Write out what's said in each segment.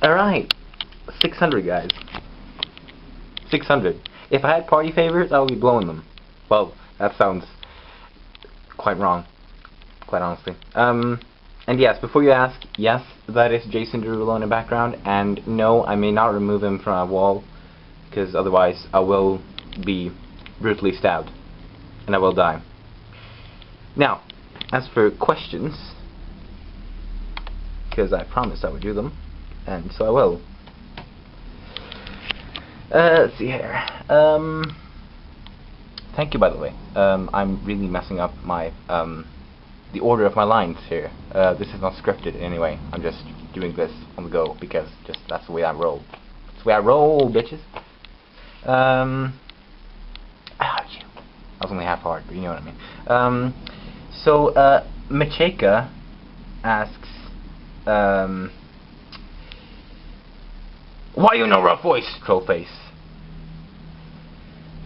Alright. 600, guys. 600. If I had party favors, I would be blowing them. Well, that sounds quite wrong. Quite honestly. And yes, before you ask, yes, that is Jason Derulo in the background, and no, I may not remove him from a wall, because otherwise I will be brutally stabbed, and I will die. Now, as for questions, because I promised I would do them, and so I will. Let's see here. Thank you, by the way. I'm really messing up my the order of my lines here. This is not scripted in any way. I'm just doing this on the go because just that's the way I roll. That's the way I roll, bitches. Ouch. That was only half hard, but you know what I mean. So Macheka asks, why you no rough voice, Trollface?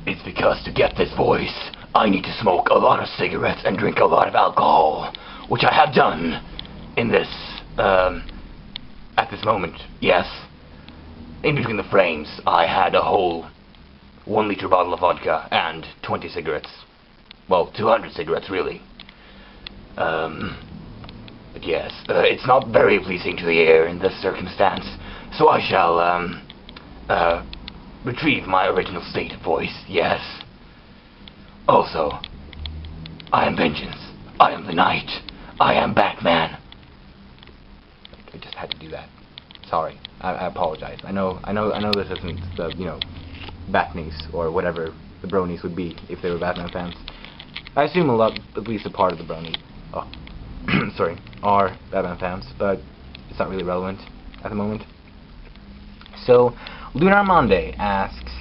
It's because to get this voice, I need to smoke a lot of cigarettes and drink a lot of alcohol, which I have done in this, at this moment, yes. In between the frames, I had a whole 1-liter bottle of vodka and 20 cigarettes. Well, 200 cigarettes, really. But yes, it's not very pleasing to the ear in this circumstance, so I shall, retrieve my original state of voice, yes. Also, I am vengeance. I am the night. I am Batman. I just had to do that. Sorry. I apologize. I know this isn't the, you know, Batnies or whatever the bronies would be if they were Batman fans. I assume a lot, at least a part of the bronies, sorry, are Batman fans, but it's not really relevant at the moment. So, Lunar Monday asks,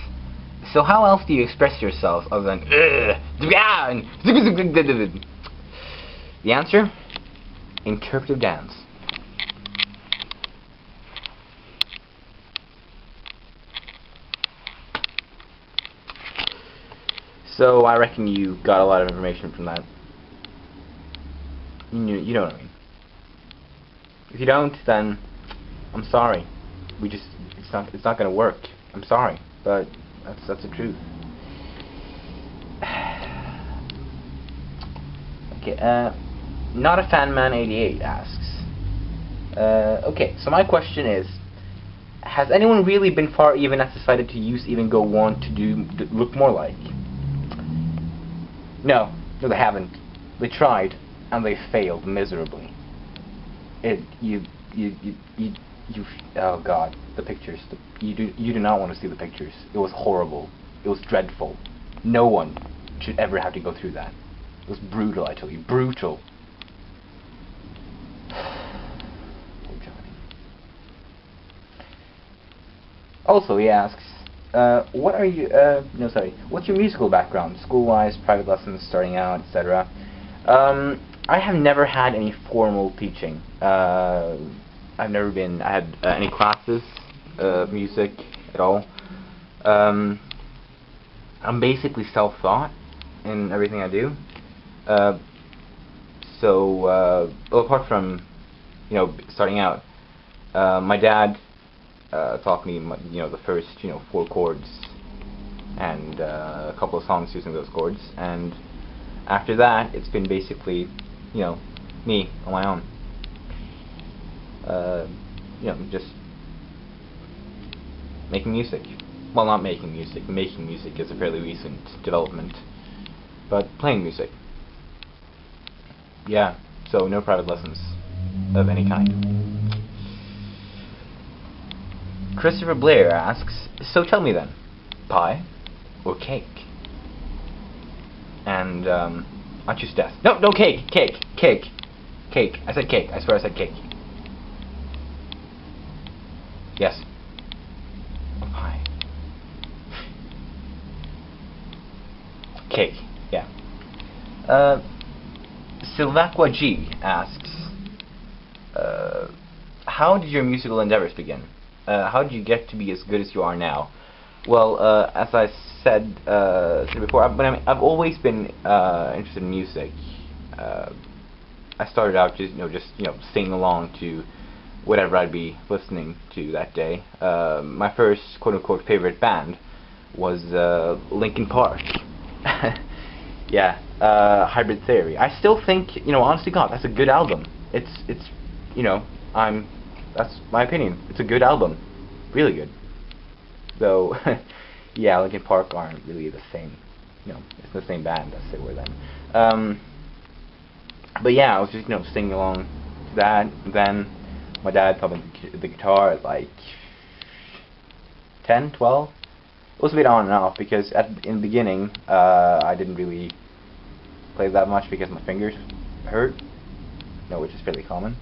so how else do you express yourself other than The answer? Interpretive dance. So I reckon you got a lot of information from that. You know what I mean. If you don't, then I'm sorry. It's not gonna work. I'm sorry, but that's the truth. Okay, not a fan man 88 asks. Okay, so my question is, has anyone really been far even as decided to use even go want to look more like? No, they haven't. They tried and they failed miserably. Oh god, the pictures. You do not want to see the pictures. It was horrible. It was dreadful. No one should ever have to go through that. It was brutal, I tell you. Brutal. Poor Johnny. Also, he asks, what are you, what's your musical background? School-wise, private lessons, starting out, etc. I have never had any formal teaching. I've never had any classes of music at all. I'm basically self-taught in everything I do. Well, apart from, starting out, my dad taught me, the first, 4 chords and a couple of songs using those chords, and after that, it's been basically, me on my own. Just making music. Well, not making music. Making music is a fairly recent development, but playing music. Yeah, so no private lessons of any kind. Christopher Blair asks, so tell me then, pie or cake? And, I choose death. No, cake! I said cake. I swear I said cake. Yes. Pie. Cake, yeah. Silvaqua G asks, how did your musical endeavors begin? How did you get to be as good as you are now? Well, as I said before, I've always been interested in music. I started out just singing along to whatever I'd be listening to that day. My first quote-unquote favorite band was Linkin Park. Yeah, Hybrid Theory. I still think, you know, honest to God, that's a good album. It's, you know, that's my opinion. It's a good album, really good. Though, yeah, Linkin Park aren't really the same. You know, it's the same band as they were then. But yeah, I was just, you know, singing along to that. Then my dad taught me the guitar at like 10, 12. It was a bit on and off because in the beginning I didn't really play that much because my fingers hurt, you know, which is fairly common.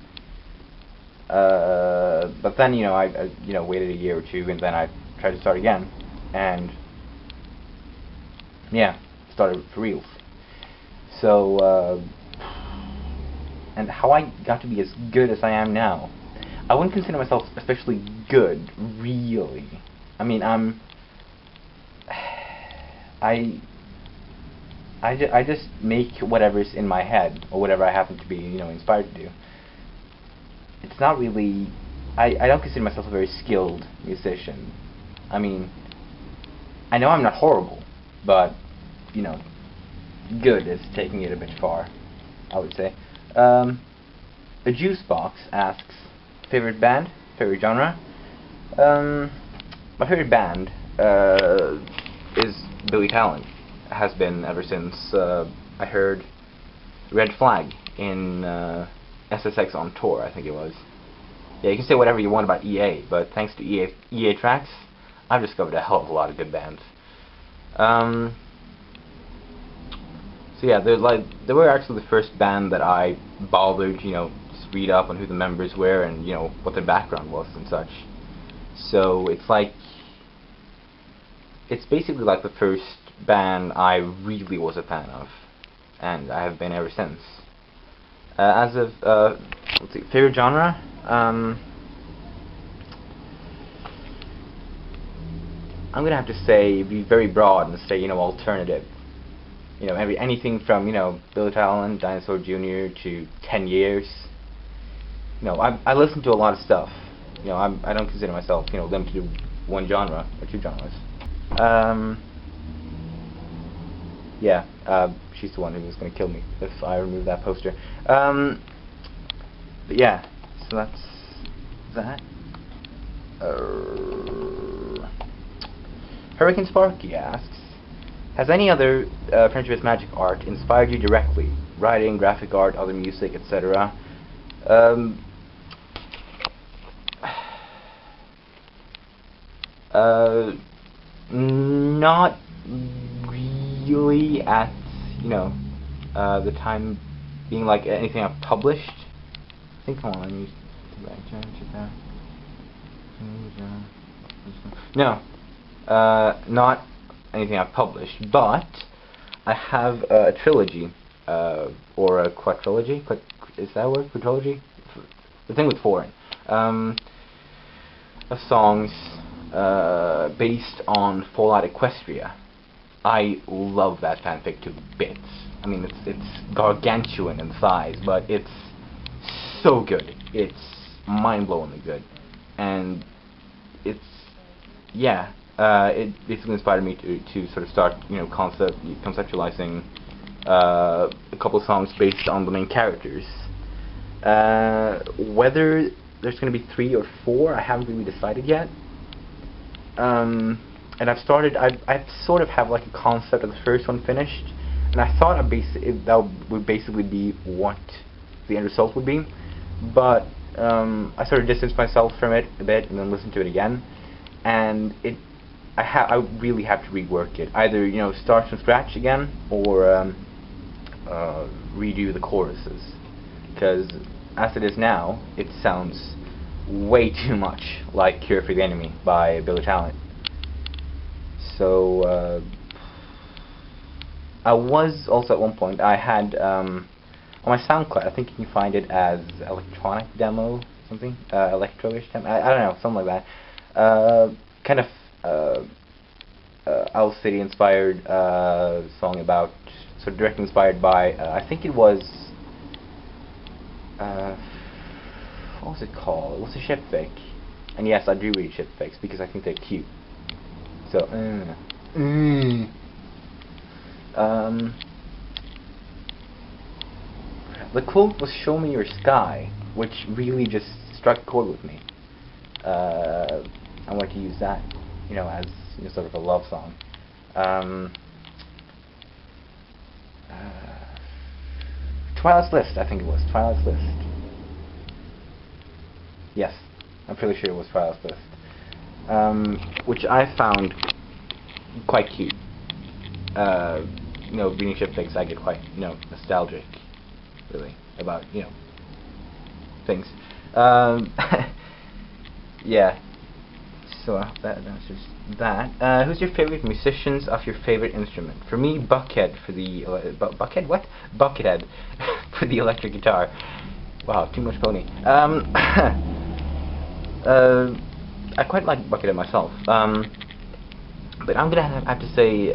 But then, you know, I you know, waited a year or two, and then I tried to start again, and yeah, started for reals. So and how I got to be as good as I am now, I wouldn't consider myself especially good, really. I mean, I just make whatever's in my head, or whatever I happen to be, you know, inspired to do. It's not really, I don't consider myself a very skilled musician. I mean, I know I'm not horrible, but, you know, good is taking it a bit far, I would say. The Juice Box asks, favorite band, favorite genre? My favorite band is Billy Talent. Has been ever since I heard Red Flag in SSX on Tour, I think it was. Yeah, you can say whatever you want about EA, but thanks to EA Tracks, I've discovered a hell of a lot of good bands. So yeah, they were actually the first band that I bothered, you know, just read up on who the members were and, you know, what their background was and such. So it's like, it's basically like the first band I really was a fan of, and I have been ever since. As of let's see, favorite genre. I'm gonna have to say, be very broad and say, you know, alternative. You know, anything from, you know, Billy Talent, Dinosaur Jr. to 10 Years. You know, I listen to a lot of stuff. You know, I don't consider myself, you know, limited to one genre or two genres. Yeah, she's the one who was going to kill me if I remove that poster. But yeah, so that's that. Hurricane Sparky asks, has any other Friendship is Magic art inspired you directly? Writing, graphic art, other music, etc. Not really at, you know, the time being, like anything I've published. I think, hold on, let me check that. No, not anything I've published, but I have a trilogy, or a quadrilogy. Is that a word? Quadrilogy? The thing with four in. Of songs based on Fallout Equestria. I love that fanfic to bits. I mean, it's gargantuan in size, but it's so good. It's mind-blowingly good, and it's, yeah. It basically inspired me to sort of start, you know, conceptualizing a couple of songs based on the main characters. Whether there's going to be 3 or 4, I haven't really decided yet. And I sort of have like a concept of the first one finished, and I thought that would basically be what the end result would be, but I sort of distanced myself from it a bit and then listened to it again, and I really have to rework it. Either, you know, start from scratch again, or redo the choruses, because as it is now, it sounds way too much like Cure for the Enemy by Billy Talent. So I was also at one point, I had on my SoundCloud, I think you can find it as electronic demo, something, electro-ish demo, I don't know, something like that. Kind of Owl City inspired song about, sort of directly inspired by, I think it was, what was it called? It was a ship fic. And yes, I do read ship fics because I think they're cute. So, the quote was "Show me your sky," which really just struck a chord with me. I wanted to use that, as sort of a love song. Twilight's List, I think it was. Twilight's List. Yes, I'm pretty sure it was Twilight's List. Which I found quite cute. Reading ship fics, I get quite, nostalgic, really, about, things. Yeah. So that answers that. Who's your favorite musicians of your favorite instrument? For me, Buckethead for the Buckethead what? Buckethead for the electric guitar. Wow, too much pony. I quite like Buckethead myself. But I'm gonna have to say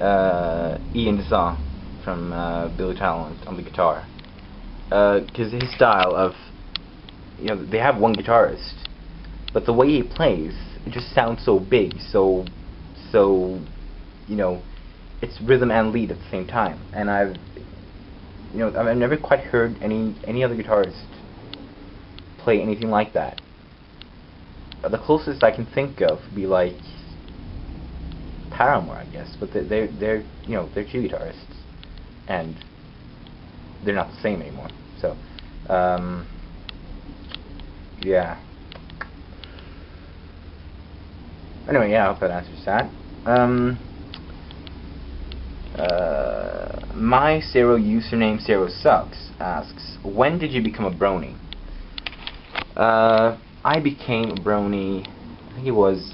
Ian DeSaw from Billy Talent on the guitar, because his style of, they have one guitarist, but the way he plays, it just sounds so big, so it's rhythm and lead at the same time. And I've never quite heard any other guitarist play anything like that. The closest I can think of would be like Paramore, I guess, but they're two guitarists, and they're not the same anymore. So, yeah. Anyway, yeah, I hope that answers that. My Zero username Zero Sucks asks, when did you become a brony? I became a brony, I think it was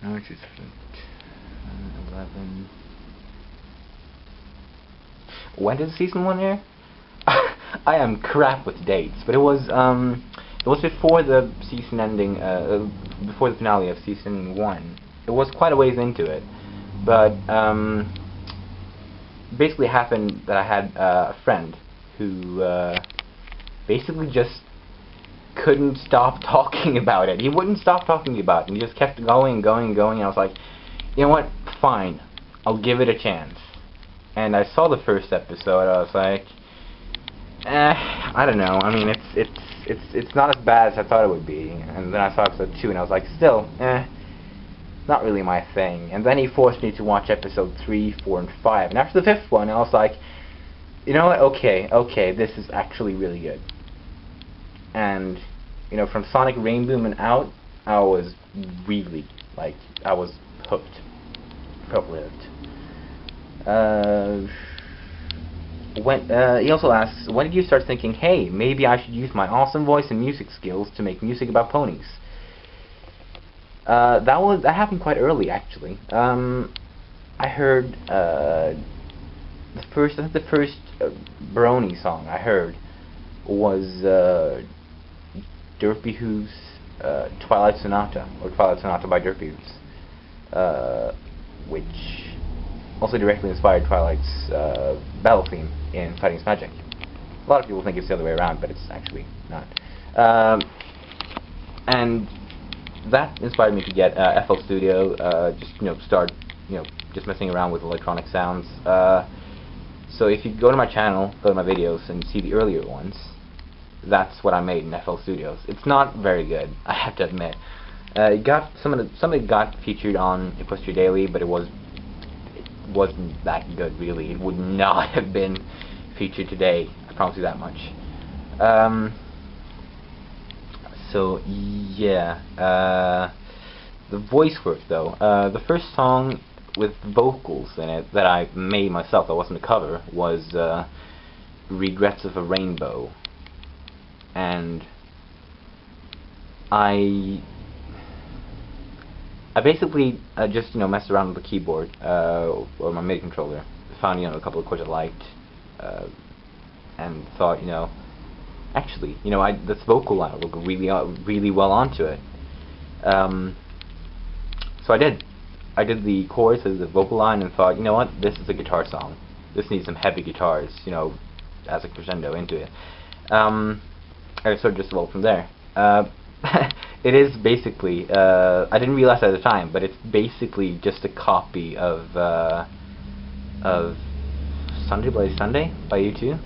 no, it's just 11. When did season 1 air? I am crap with dates, but it was before the season ending, before the finale of season 1. It was quite a ways into it, but basically it happened that I had a friend who basically just couldn't stop talking about it. He wouldn't stop talking about it, and he just kept going and going and going, and I was like, you know what, fine, I'll give it a chance. And I saw the first episode, I was like, I don't know, I mean, it's not as bad as I thought it would be. And then I saw episode 2, and I was like, still, not really my thing. And then he forced me to watch episode 3, 4, and 5, and after the 5th one, I was like, you know what, okay, this is actually really good. And, from Sonic Rainboom and out, I was really, I was hooked. Properly hooked. He also asks, when did you start thinking, hey, maybe I should use my awesome voice and music skills to make music about ponies? That happened quite early, actually. I heard, the first Brony song I heard was, Derpy Who's, Twilight Sonata, or Twilight Sonata by Derpy Who's, which also directly inspired Twilight's battle theme in Fighting's Magic. A lot of people think it's the other way around, but it's actually not. And that inspired me to get FL Studio, just start just messing around with electronic sounds. So if you go to my channel, go to my videos, and see the earlier ones, that's what I made in FL Studios. It's not very good, I have to admit. Some of it got featured on Equestria Daily, but it wasn't that good, really. It would not have been featured today, I promise you that much. So yeah, the voice work though. The first song with vocals in it that I made myself, that wasn't a cover, was Regrets of a Rainbow. And I basically just messed around with the keyboard or my MIDI controller, found a couple of chords I liked, and thought actually this vocal line will go really well onto it. So I did, I did the chorus as the vocal line and thought, you know what, this is a guitar song. This needs some heavy guitars, you know, as a crescendo into it. I sort of just evolved from there. It is basically, I didn't realize at the time, but it's basically just a copy of Sunday Bloody Sunday by U2.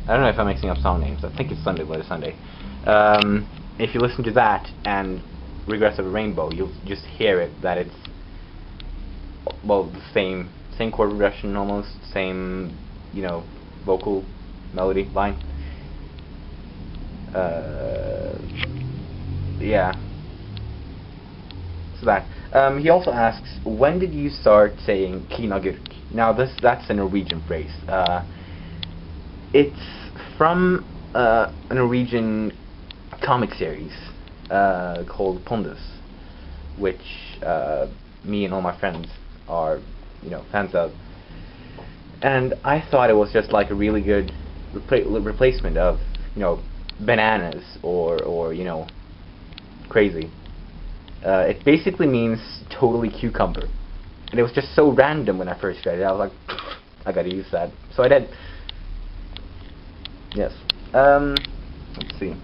I don't know if I'm mixing up song names. I think it's Sunday Bloody Sunday. If you listen to that and Regress of a Rainbow, you'll just hear it, that it's, well, the same chord progression almost, same, you know, vocal melody line. Yeah. So that. He also asks, when did you start saying Kinagur? Now that's a Norwegian phrase. It's from a Norwegian comic series called Pondus, which me and all my friends are, you know, fans of. And I thought it was just like a really good replacement of, you know, bananas or you know, crazy. It basically means totally cucumber, and it was just so random when I first read it. I was like, I gotta use that, so I did. Yes. Let's see.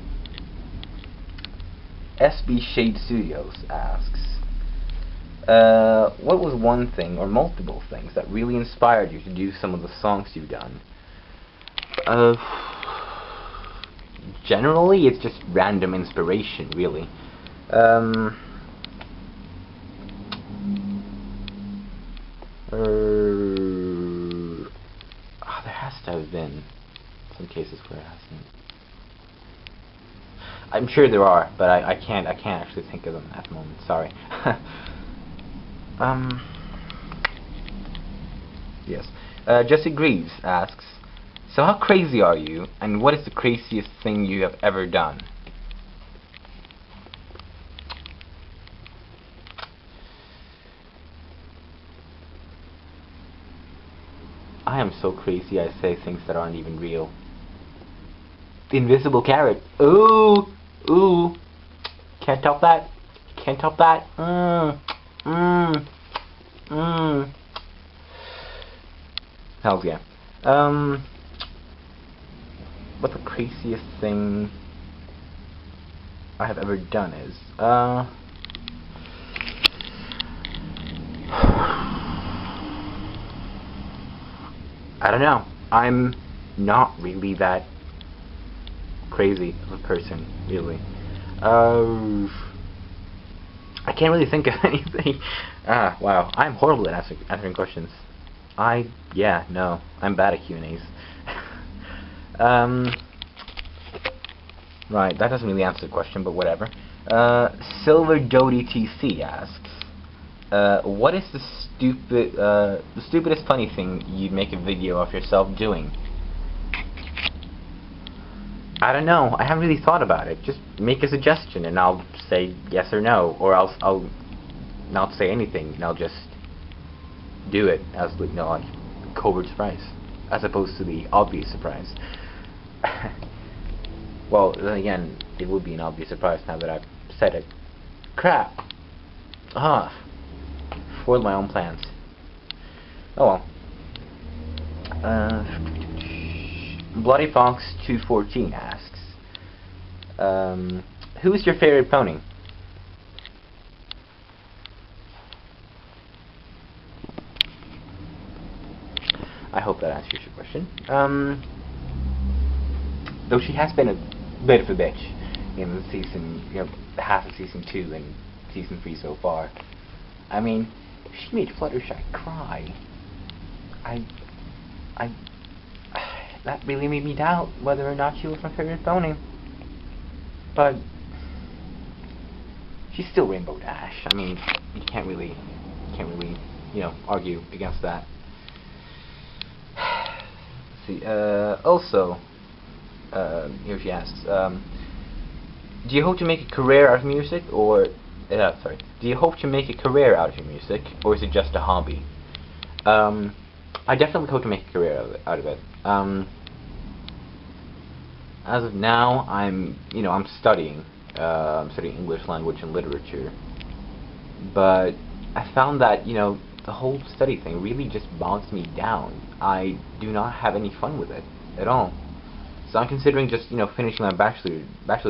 SB Shade Studios asks, what was one thing or multiple things that really inspired you to do some of the songs you've done? Generally, it's just random inspiration, really. There has to have been some cases where it hasn't. I'm sure there are, but I can't actually think of them at the moment. Sorry. Yes. Jesse Greaves asks, so how crazy are you, and what is the craziest thing you have ever done? I am so crazy I say things that aren't even real. The invisible carrot. Ooh! Ooh! Can't top that. Can't top that. Hells yeah. What the craziest thing I have ever done is, I don't know. I'm not really that crazy of a person, really. I can't really think of anything. Wow. I'm horrible at answering questions. Yeah, no. I'm bad at Q&As. Right, that doesn't really answer the question, but whatever. Silver Doty TC asks, what is the stupidest funny thing you'd make a video of yourself doing? I don't know. I haven't really thought about it. Just make a suggestion, and I'll say yes or no, or I'll not say anything, and I'll just do it as, you know, like covert surprise, as opposed to the obvious surprise. Well, then again, it would be an obvious surprise now that I've said it. Crap. Foiled my own plans. Oh well. Bloody Fox 214 asks, who is your favorite pony? I hope that answers your question. Though she has been a bit of a bitch in the season, you know, half of season 2 and season 3 so far. I mean, she made Fluttershy cry. That really made me doubt whether or not she was my favorite pony. But she's still Rainbow Dash. I mean, you can't really, you know, argue against that. Let's see. Also, here she asks, do you hope to make a career out of music, or sorry, do you hope to make a career out of your music, or is it just a hobby? I definitely hope to make a career out of it. As of now, I'm studying. I'm studying English language and literature. But I found that, the whole study thing really just bogs me down. I do not have any fun with it at all. So I'm considering just, finishing my bachelor's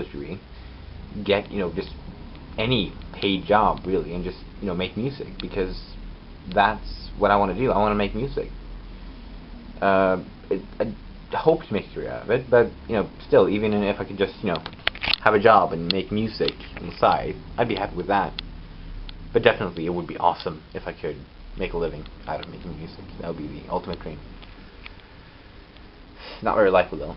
degree, get, just any paid job really, and just, make music, because that's what I want to do. I want to make music. I hope to make a career out of it, but, still, even if I could just, have a job and make music on the side, I'd be happy with that. But definitely, it would be awesome if I could make a living out of making music. That would be the ultimate dream. Not very likely, though.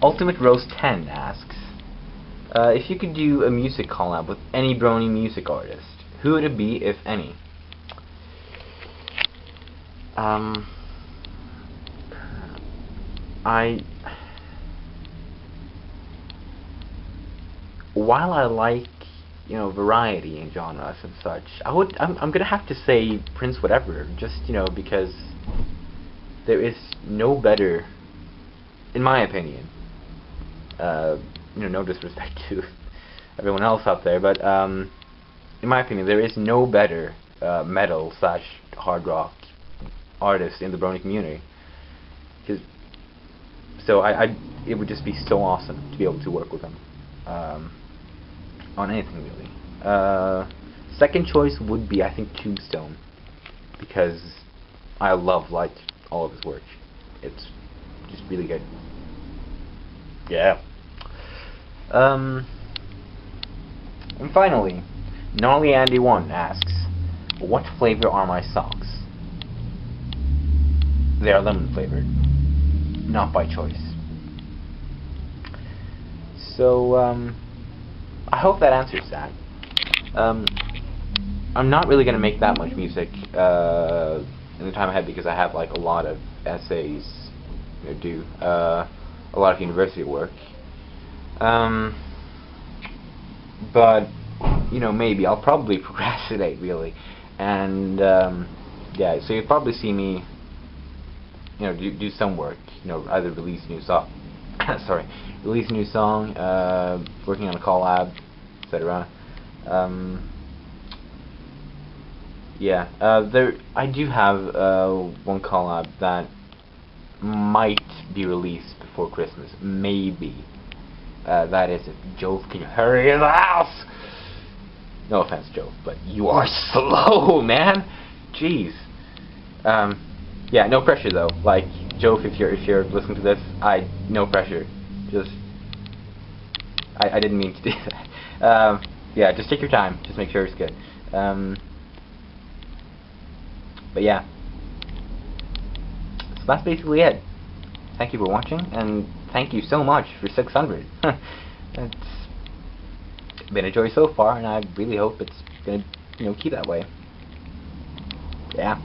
Ultimate Rose 10 asks, if you could do a music collab with any brony music artist, who would it be, if any? While I like, variety in genres and such, I'm gonna have to say Prince Whatever, just, because there is no better, in my opinion, no disrespect to everyone else out there, but, in my opinion, there is no better, metal / hard rock artist in the brony community. So it would just be so awesome to be able to work with him. On anything really. Second choice would be, I think, Tombstone, because I love all of his work. It's just really good. Yeah. And finally, AAANYWAY asks, what flavor are my socks? They are lemon flavored, not by choice. So, I hope that answers that. I'm not really going to make that much music in the time ahead, because I have a lot of essays to do, a lot of university work. But maybe I'll probably procrastinate really, and yeah. So you'll probably see me, do some work. Either release a new song. Sorry, release a new song, working on a collab, etc. Yeah, I do have one collab that might be released before Christmas, maybe. That is if Jove can hurry in the house. No offense, Jove, but you are slow, man. Jeez. Yeah, no pressure though. Jove, if you're listening to this, no pressure. Just I didn't mean to do that. Yeah, just take your time. Just make sure it's good. But yeah. So that's basically it. Thank you for watching, and thank you so much for 600. It's been a joy so far, and I really hope it's gonna, keep that way. Yeah.